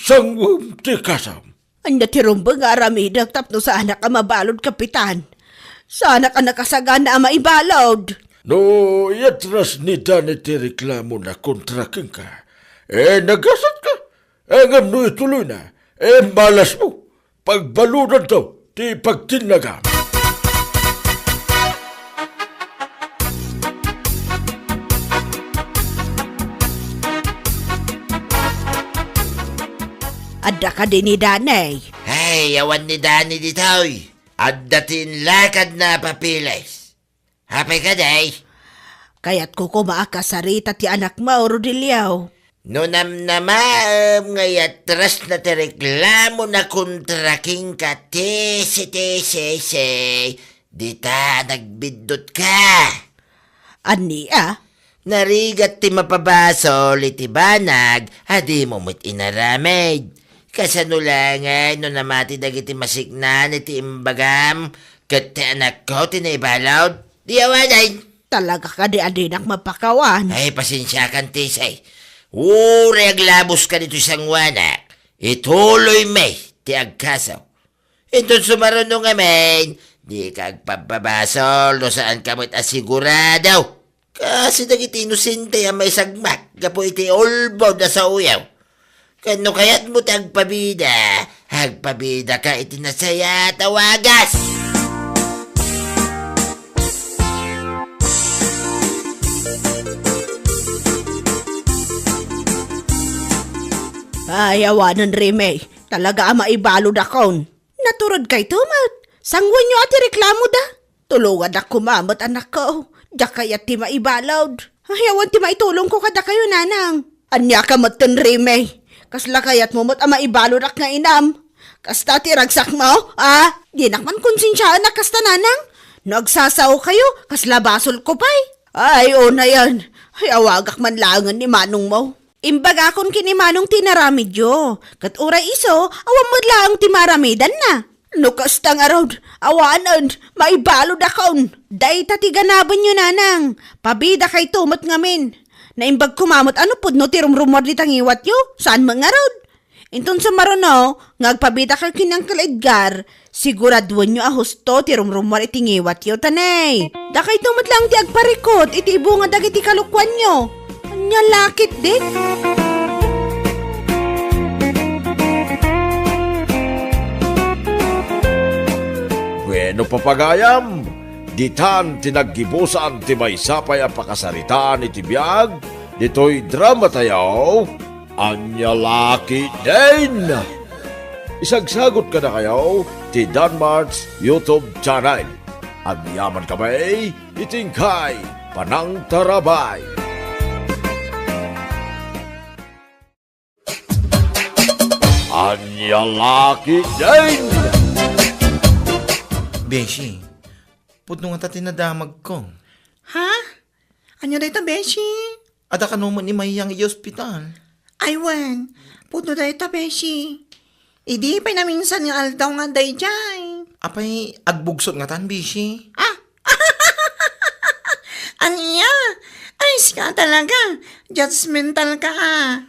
Sangwam ti kasam. Anya tirumbang aramidag tapno sa anak ang mabalod, kapitan. Sa anak ang nakasagana ang maibalod. No, yatras ni Dani ti reklamo na kontraking ka. Nagasat ka. Ngam no ituloy na. Malas mo. Pagbaludan to, ti pagtinagam. Adda ka din ni Danay. Hey, awan ni Dani ditoy. At datin lakad na papilis. Happy ka, day? Kaya't ko kumaakasarita ti anak mo, Rodilio. No namnamam ngayat tras na ti reklamo na kontraking ka tese. Dita nagbidot ka. Ania? Narigat ti mapabasol iti banag, adi mo mo't inaramid. Kasanulangan no namati dagiti masignan iti imbagam, kat ti anak ko tinaibalod, di awanay. Talaga ka di adinak mapakawan. Ay, pasensya kan tisay. Uri aglabos ka dito isang wanak, ituloy may ti agkasaw. Ito sumarunong amin, di ka agpapabasol no saan ka mo't asigurado. Kasi dagiti inosente ang may sagmak, gapo iti ulbod na sa uyaw. Kano kaya't mo tagpabida, hagpabida ka iti nasaya tawagas. Ay, awanan Rime. Talaga ang maibalod akon. Naturod kay tumat. Sangwan nyo ati reklamo da. Tulungan ako mamot anak ko. Diyak kaya ti maibalod. Ay, awan ti maitulong ko kada kayo nanang. Anya ka matan Rime. Kasla kaya't mo mot ang maibalod ak nga inam. Kasta ti ragsak mo, di nakman konsensyaan na kasta nanang. Nagsasaw kayo, kasla basol ko pa'y. Ay, o na yan. Ay, awagak man langan ni manong mo. Imbaga kon kini manong tinaramidyo. Kat uray iso, awam mo lang timaramidan na. Nukas tang arod, awanan, maibalod akon. Day tatiganaban nyo nanang. Pabida kay tumot ngamin. Naimbag kumamot ano pud no tirumrumor di tangiwat yo. Saan mga rod? Inton sa marono, ngagpabida kay kinang Edgar. Siguraduan nyo ahusto tirumrumor itingiwat yo tanay. Dakay tumot lang ti agparikot, iti ibu nga dagiti kalukwan nyo. Anya lakit dik. Bueno papagayam, ditan tinaggibusan ti may sapay ang pakasaritaan iti biyag, dito'y drama tayo, anya laki din. Isagsagot ka na kayo, ti Danmar's YouTube channel. Agyaman kami, itingkay, Panang Tarabay. Anya laki din. Beshi, pudno nga ta tinadamag ko. Ha? Anya da ita, Beshi? Ada ka naman ni Mayang i-hospital. Aywan, puto da ita, Beshi. Idi pa na minsan nga aldaw nga day jay. Apay, agbugsot nga tan, Beshi. Anya? Ay, ka talaga. Judgmental ka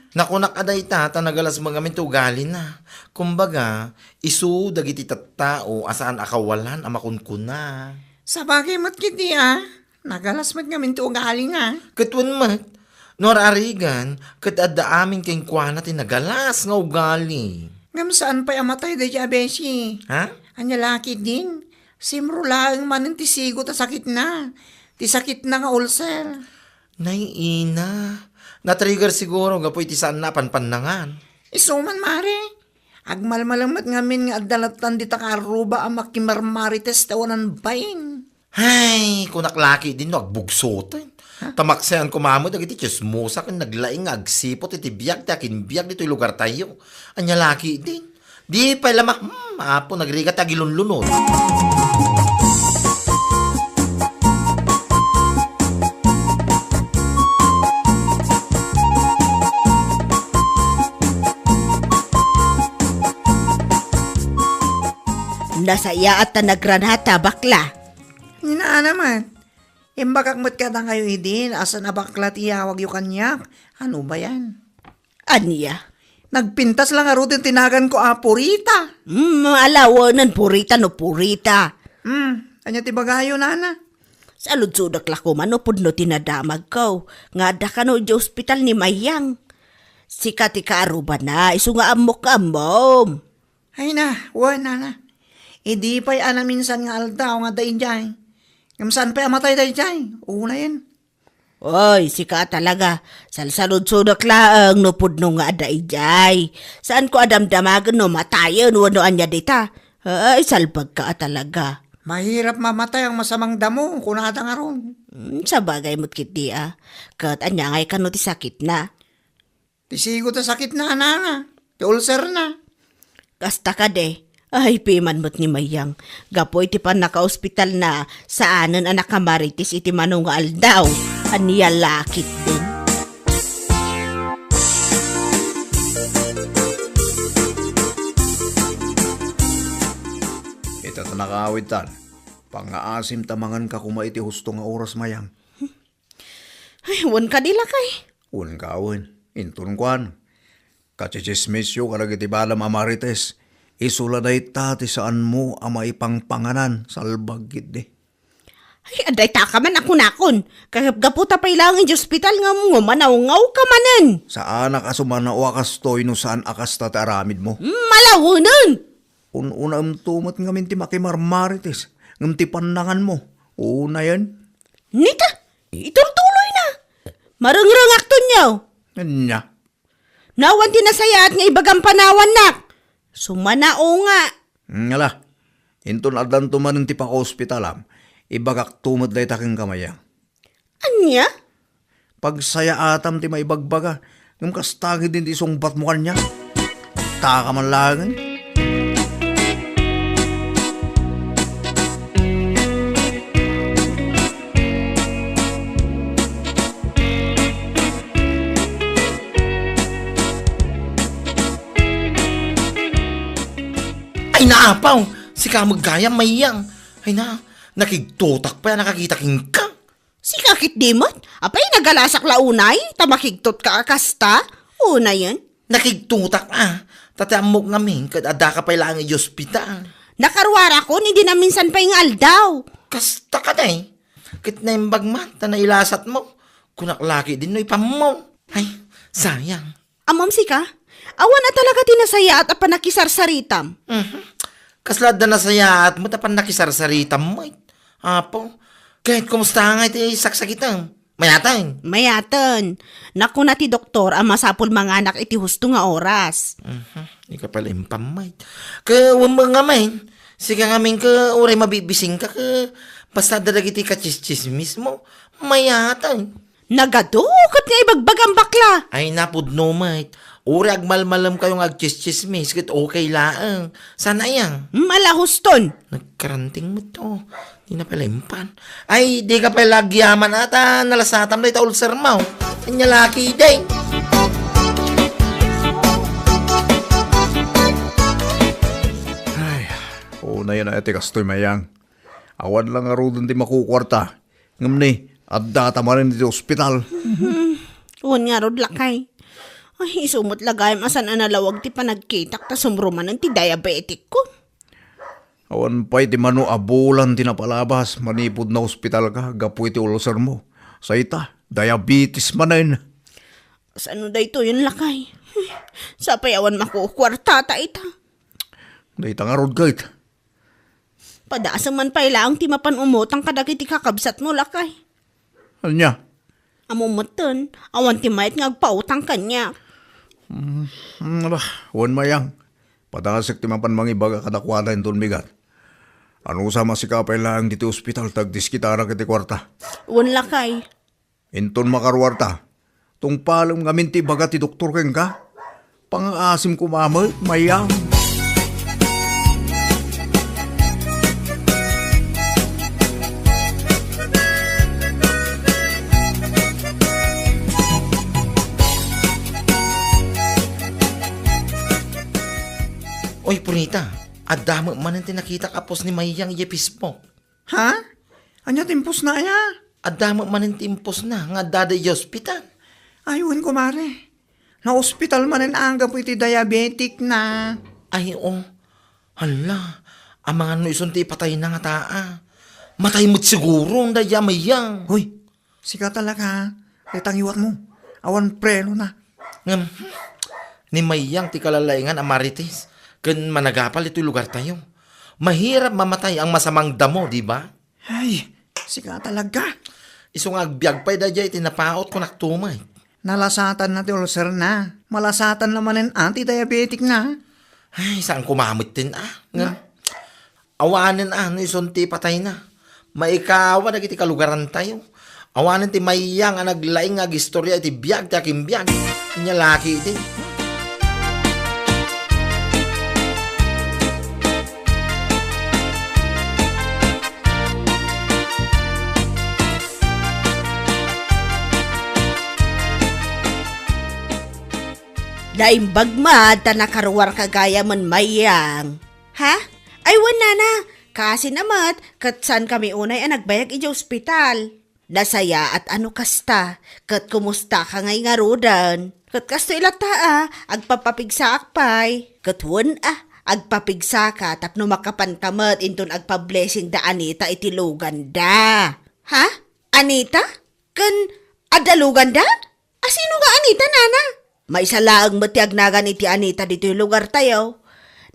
Nakunak aday ta, tanagalas mga mintugali na. Kumbaga, isu dagiti tattao asaan akawalan ang makunkuna. Sa bagay mo't kiti Nagalas mo't nga minto ugali nga. Katwan mat, norarigan, kat adda amin kayong kwana tinagalas nga ugali. Ngam saan pa'y amatay da dya, Beshi? Ha? Anya laki din. Simrulaang manin ti sigo ta sakit na. Ti sakit na nga ulcer. Naiina. Na-trigger siguro, gapoy ti saan na panpanangan. Isuman, mare. Agmalmalamat ngamin nga adalatan di takaruba ang makimarmarites tawanan bayin. Ay, kunaklaki din no, agbugsotan. Tamaksayan ko mamo, dagiti chismosa kan naglaing agsipot iti biyag, dakin biyag dito yung lugar tayo. Anya laki din. Di pa lamang, apo, nagrigat agilunlunod. Nasaya at nagranata bakla. Ina naman. Imbakakmat ka na kayo idin, asan na bakla tiyawag yung kanyak. Ano ba yan? Anya? Nagpintas lang aro din tinagan ko Purita. Alawanan purita no purita. Anya tibagayo nana. Sa ludsudak lako manupod no tinadamag ko. Nga da ka no di ospital ni Mayang. Sika ti kaaruba na, iso nga amok amom. Ay na, nana. Idi pa'y ana minsan nga aldaw nga dahin dyan. Kamsan pa'y amatay dahin dyan. Una yan. Oy, sika talaga. Salsalud-sudak laang no pudno nga ada ijay. Saan ko adamdamagan no matayan wano anya dita? Ay, salbag ka talaga. Mahirap mamatay ang masamang damo kung nada nga ron. Sa bagay mo't kiti Kat anya ngay ka no ti sakit na. Tisigo ta sakit na nga. Ti ulcer na. Kasta ka de. Ay, piman mo't ni Mayang. Gapoy ti pan naka-ospital na saanan anak kamaritis iti manong nga aldaw. Aniya lakit din. Ita tanakawit tan. Pangaasim tamangan ka kuma iti husto nga oras Mayang. Ay, wan ka nila kay. Un kawin. Intun kwan. Kachichismisyo karag iti balam amarites. Isula na itati saan mo ang maipangpanganan salbag gid. Ay, aday ta ka man ako nakon. Kagaputa pa ilang yung hospital nga mo, manaw-ngaw ka manan. Saan akasumana o akastoy no saan akas tataramid mo? Malawunan! Una tumat nga minti makimarmarites. Ngam ti pandangan mo. Una yan. Nita, iturtuloy na. Marangrang akton niyo. Nya. Nawan tinasaya at nga ibagang panawan nak. Sumanao nga. Ngala. Intun adan tumanin ti paka-hospitalam. Ibagak tumad day taking kamayang. Anya? Pagsaya atam ti maibagbaga. Ngam kastagi din ti sungbat mo kanya. Taka man langan. Ay naapaw, si kamagaya mayang. Ay na, nakigtutak pa, nakakita king ka. Si kakit dimot? Apay nagalasak launay? Tamakigtot ka akasta? Una yan. Nakigtutak tatamok ngamin, kada ka pa ilang i ospital. Nakarwara ko, hindi na minsan pa yung aldaw. Kasta ka na Kit na yung bagman, tanailasat mo. Kunaklaki din no ipam mo. Ay, sayang. Amam si ka? Awan na talaga tinasaya at apanakisarsaritam. Kaslad na nasaya at matapan nakisarsarita mo. Apo, kahit kumusta nga iti saksakitan. Mayatan. Mayatan. Naku na ti doktor ang masapul mga anak iti husto nga oras. Di ka pala impamay. Kawan mo nga may. Sige nga min ka, uray mabibising ka ka. Basta daragiti kachis-chismis mo. Mayatan. Nagadukot nga ibagbagang bakla. Ay napudno mate. Uri agmalmalam kayong agchis-chismis. Kit okay laang. Sana yang. Malahuston. Nagkaranting mo to. Di na pala impan. Ay, di ka pala gyaman ata. Nalasatam na ita ulcer mo. Kanya laki day. Ay, una yan ati kastoy Mayang. Awan lang aro dun di makukwarta. Ngam ni, at data mo rin di ospital. Uwan nga rod lakay. Ay, isumot lagay masan analawag ti panagkitak ta sumruman ng ti diabetic ko. Awan pa'y ti mano abulan tinapalabas. Manipod na ospital ka. Gapu iti ulcer mo. Sa ita, diabetes manin. Saan da ito yun lakay? Sa payawan makukwarta ta ita. Dahita nga rod kahit. Padasang man pa ilaang ti mapan umutang kadagiti kakabsat mo lakay. Anya? Amumutan, awan ti mayat nga agpautang kanya. Wan Mayang. Patangasik ti mapan mangibaga kadakwada inton bigat. Ano sama si kapay lang dito ospital tagdiskitara kiti kwarta. Wala kay. Inton makarwarta. Tung palam ngamin ti baga ti doktor keng ka. Pang-asim kumamay, mayang. Oy, Purita, adamo man ang tinakita kapos ni Mayang iyepispo. Ha? Anya timpos na ya? Adamo man ang timpos na nga dada yung hospital. Ayun, kumare. Na ospital man ang angga po iti diabetic na. Ay, hala, ang mga isunti patay na nga taa. Matay mo't siguro ang daya Mayang. Hoy, sika talaga. Itang iwat mo. Awan prelo na. Ngam, ni Mayang ti kalalaingan ang marites. Kan managapal ito'y lugar tayo. Mahirap mamatay ang masamang damo, di ba? Ay, sika talaga. Isong agbyag pa'y dadya itinapaot ko naktumay. Nalasatan na ti ulcer na. Malasatan naman ang anti-diabetic na. Ay, saan kumamit din Nga, awanin no isunti patay na. Maikawa na kiti kalugaran tayo. Awanin ti Mayang ang naglaing ag istorya iti biyag ti aking biyag. Inya laki iti. Naimbag ta nakaruwar kagaya man Mayang. Ha? Ay wala na. Kasi namat, katsan kami unay ang nagbayag iti ospital. Nasaya at ano kasta, kat kumusta ka ngay nga rodan. Kat kasto ilata agpapapigsa akpay. Kat agpapigsa ka tapno makapan kamat inton agpa-blessing da Anita iti luganda. Ha? Anita? Kan adaluganda? Asino nga Anita, nana? May salaang matiagnagan iti Anita dito yung lugar tayo.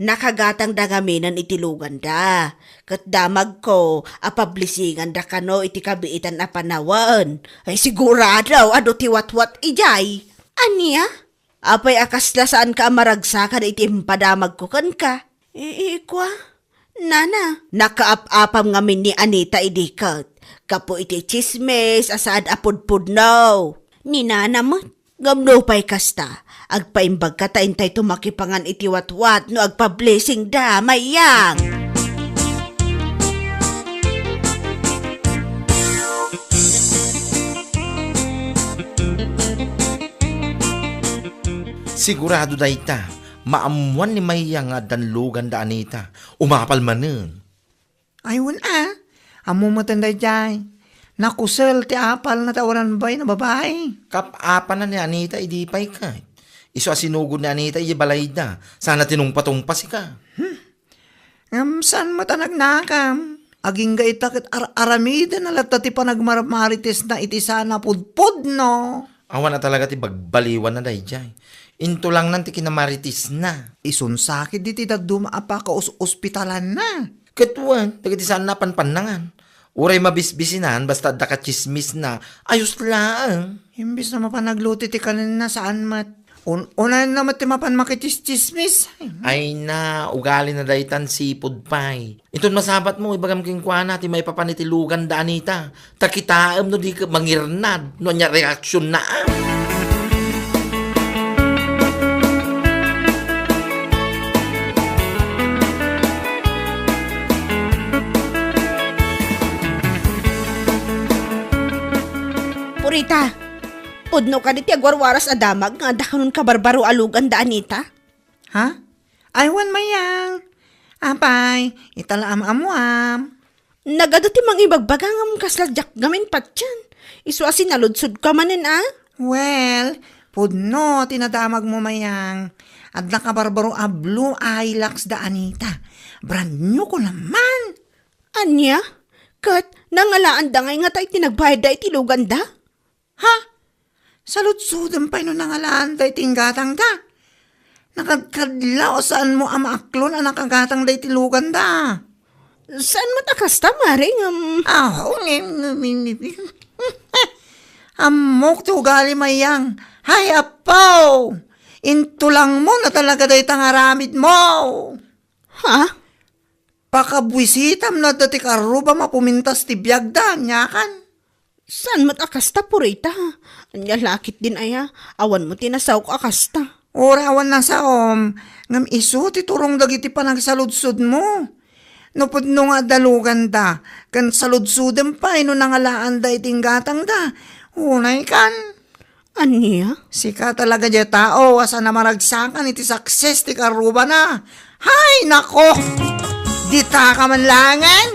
Nakagatang dangaminan iti luganda. Kat damag ko, apablisingan da kano iti kabiitan na panawan. Ay sigurado, ado ti watwat ijay. Anya? Apay akasla saan ka amaragsakan iti impadamag ko kan ka. Ikwa? Nana, nakaap-apam ngamin ni Anita idikat. Kapo iti chismes, asaad apudpud no. Ni Nana mo. Gamno pa'y kasta, agpaimbag ka taintay tumakipangan itiwatwat no agpa-blessing da, Mayang. Sigurado dayta, maamuan ni Mayang nga danlugan da Anita. Umapal manen. Ayun amo matanday jay. Nakusel ti apal na tawanan bay na babae. Kap-apa na ni Anita, idi pa'y ka. Iso asinugod ni Anita, balay da. Sana tinungpatungpas ka. Saan matanagnakam? Aging ga itakit aramida na lata ti panagmarmarites na iti sana pudpud no. Awan na talaga ti bagbaliwan na dayjay. Into lang nanti kinamaritis na. Isunsakit di ti dagdumaapa ka ospitalan na. Katuan, tagati saan na panpanangan. Uray mabisbisinan, basta dakachismis na, ayos lang. Imbis na mapanagluti ti kanin na saan mat. Unahan na mat ti mapan makitis-chismis. Ay na, ugali na daytan sipod pay. Itong masabat mo, ibagam kingkwana, ti may papanitilugan da Anita. Takitaam no di ka mangirnad, no anya reaksyon na Purita, pudno ka diti agwarwaras adamag nga da kanon kabarbaro alugan da Anita. Ha? Aywan Mayang. Apay, itala amuam. Nagado ti mang ibagbagang am kasladyak gamin patyan. Isu asin naludsud ka manin Well, pudno, tinadamag mo Mayang. At nakabarbaro blue Hilux da Anita. Brand new ko naman. Anya? Kat, nangalaan da ngay nga tayo tinagbayad da itilugan da? Ha? Salutsudan pa no nangalaan tayo tinggatang da. Nakagkadlaw saan mo amaaklon ang nakagatang da itilugan da. Saan matakasta, maring? Amok to ugali Mayang. Hay apaw! Into lang mo na talaga day tangaramid mo. Ha? Pakabwisitam na dati karuba mapumintas ti biyagda, nyakan. Saan mo't akasta purita? Anya lakit din aya. Awan mo tinasawk akasta. Orawan na sa ngam iso ti turong dagiti panagsaludsud mo. Nupod no nga dalugan da, kan saludsudem pa, ino nangalaan da iting gatang da. Unay kan. Anya? Sika talaga dya tao, asa na maragsakan iti success ti karuba na. Hay, nako! Dita ka man langan!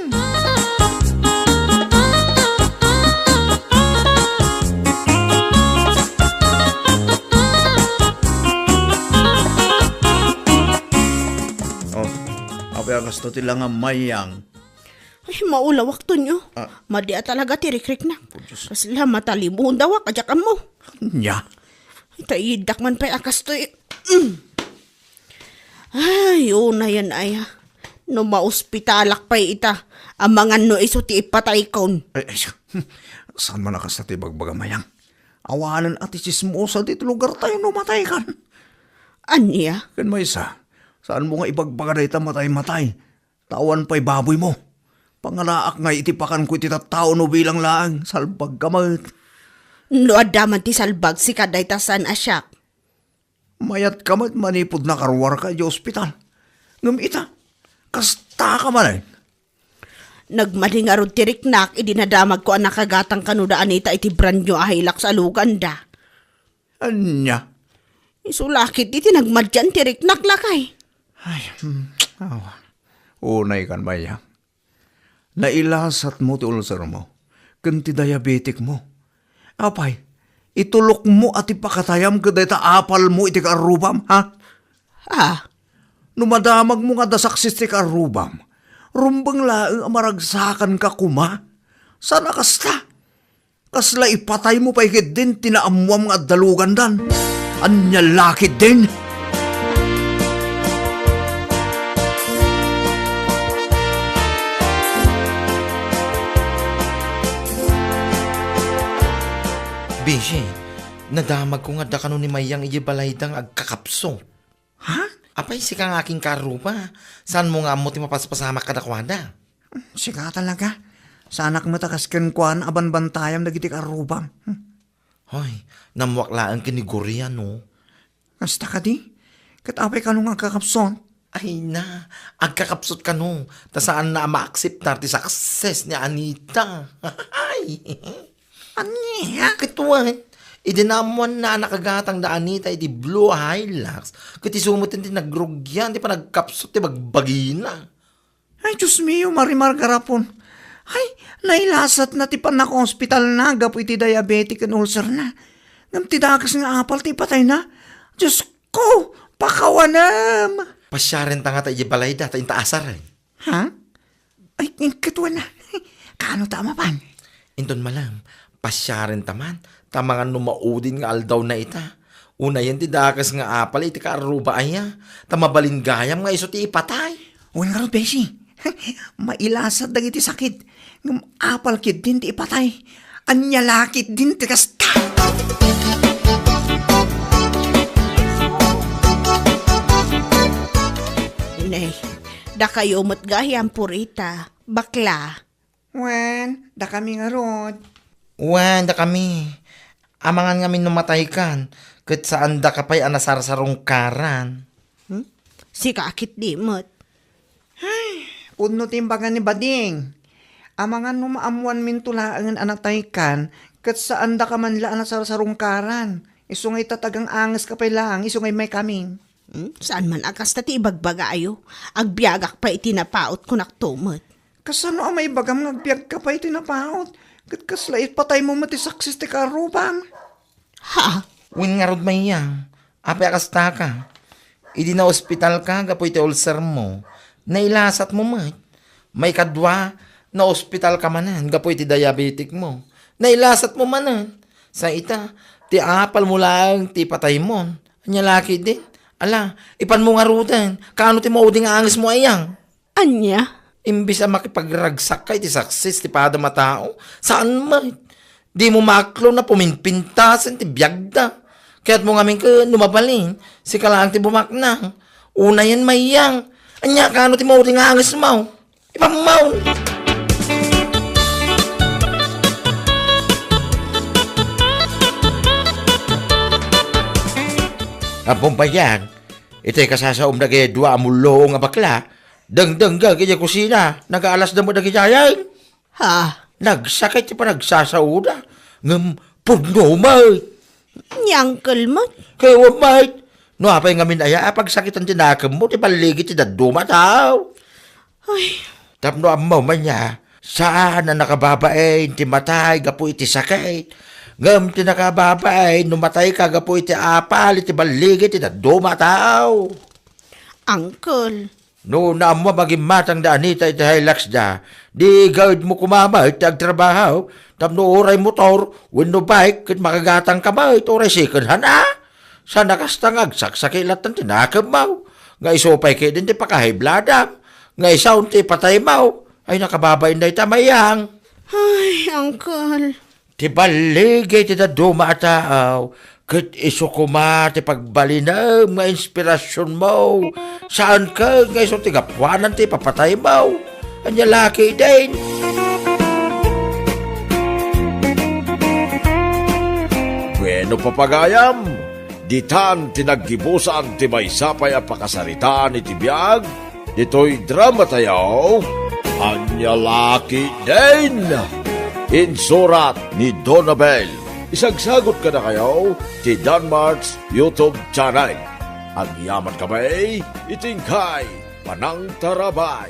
Apa yang gusto tila nga mayang? Ay, maulawak to nyo. Madia talaga tirikrik na. Kasla matalimuhon daw kajakan mo. Nya. Itaidak man pa'y akas to eh. Ay, una yan aya. No mauspitalak pa'y ita. Amangan no iso ti ipatay kon. Ay, saan man nakas na tibagbaga mayang? Awanan at isismosa dito lugar tayo numatay kan. Anya? Kan may isa, saan mo nga ibagbaga na ita matay-matay? Tawan pa'y baboy mo. Pangalaak nga itipakan ko iti tao no bilang laang, salbag kamat. No adaman ti salbag si kaday tasan asyak. Mayat kamat manipod na karwar ka di ospital. Ngam ita, kasta ka man eh. Nagmalingarod ti riknak, idinadamag ko ang nakagatang kanudaan ita iti brand nyo ahilak sa luganda. Anya? Isulakit iti nagmadyan ti riknak lakay. Ay, unay kan mayang. Nailasat mo ti ulcer mo, kanti diabetic mo. Apay, itulok mo at ipakatayam kaday ta apal mo iti karubam, ha? Ah, Numadamag mo nga dasaksis ti karubam, rumbang laeng amaragsakan ka kuma. Sana kasta? Kasla ipatay mo pa ikit din tinaamuam nga dalugan dan. Anya lakit din. Bishi, nadamag ko nga da kano ni Mayang ijibalaydang agkakapso. Ha? Apay si kang aking karupa. Saan mo nga mo ti mapaspasama kadakwada? Sika talaga. Sa anak mo takasken kuan aban bantayam dagiti karubam. Hoy, namuwaklaan kinigurian no. Kasta ka di? Katapay ka nung agkakapson. Ay na, agkakapsot ka no. Ta saan na ma-accept na ti success ni Anita. Ay, Anya? kituan. Idinamuan na nakagatang da Anita iti Blue Hilux. Kati sumutin ti nagrugyan, ti pa nagkapsot ti bagbagina. Ay, Diyos mio, marimar garapon. Ay, nailasat na ti panak hospital na, gapo iti diabetic and ulcer na. Ngam ti dakas nga apal ti patay na. Diyos ko, pakawanam. Pasyaren ta nga ta ibalay da, ta intaasar eh. Ha? Ay, katuwa na. Kano tama pan? Inton malam, pasyaren taman, tamangan numaudin nga aldaw na ita. Una yan ti dakas nga apal, iti kaaruba aya. Tamabalin gayam nga iso ti ipatay. Uwan nga ro, Beshi. Mailasat dagiti sakit. Ngam apal kid din ti ipatay. Anya lakit din ti kasta. Nay, da kayo mo't gayam purita. Bakla. Wen, da kami nga rod. Wan, da kami. Amangan ngamin numatay kan. Kat saan da kapay anasarsarong karan. Si kakit di mo't. Puno timbangan ni Bading. Amangan no maamuan min tulaangan anak taykan, kat saan da ka man la anak sarungkaran. Iso ngay tatagang angas ka pa lang, iso ngay may kaming. Saan man akas na ti ibagbaga ayo. Agbiagak pa itinapaot ko naktumot. Kasano ang may bagam nagbiag ka pa itinapaot? Kat kaslait patay mo mati saksis ti karubam. Ha? Win nga rod mayang. Apay akasta ka. Idi na ospital ka, gapoy ti ulcer mo. Nailasat mo mat. May kadwa na ospital ka manan, gapoy ti diabetic mo. Nailasat mo manan. Sa ita, ti apal mo lang, ti patay mo. Anya laki din. Ala, ipan mo nga rutan. Kano ti mauding angis mo ayang? Anya? Imbis na makipagragsak ka, iti success, ti pada matao. Saan man? Di mo maklo na puminpintasan, ti biyagda. Kaya't mo ngamin ka numabalin, si kalang ti bumaknang. Una yan mayang. Anya ka ano ti mauti nga angas mo. Ipamaw. Apong bayan, ito'y kasasaom na kaya dua amulo nga bakla. Dang-dangga kaya kusina, nag-aalas na mo na kaya Ha? nagsakit ti pa nagsasauda. Ngam, pudno, may. Nyangkal mo. Kaya may. No, apay ngamin aya, pagsakit ang tinakam mo, ti paligid ti daduma tao. Ay, Tapno amaw man niya, saan na nakababain, ti matay, gapu iti sakit. Ngam, ti nakababain, numatay ka, gapu iti apal, iti baligid, ti daduma tao. Uncle. No, naamwa maging matang da anita iti hilax da, di gawid mo kumama iti agtrabaho, tapno oray motor, winno bike, kit makagatang kamay, iti oray second hand Sa nakastangag, saksakilat ng tinakam mo. Nga isopay kayo din ti pakahibladam. Nga isaw ti patay mo. Ay nakababay na itamayang. Ay, Uncle. Ti baligay ti daduma tao. Kit iso kuma ti pagbalinam nga inspirasyon mo. Saan ka nga iso ti gapwanan ti papatay mo. Anya laki din. Bueno papagayam, ditan tinaggibusan ti may sapay a pakasaritaan iti biyag, dito'y drama tayo, anya laki din. Insurat ni Donabel. Isagsagot ka na kayo ti Danmarks YouTube channel. Ang yaman kamay, itingkay, panang tarabay.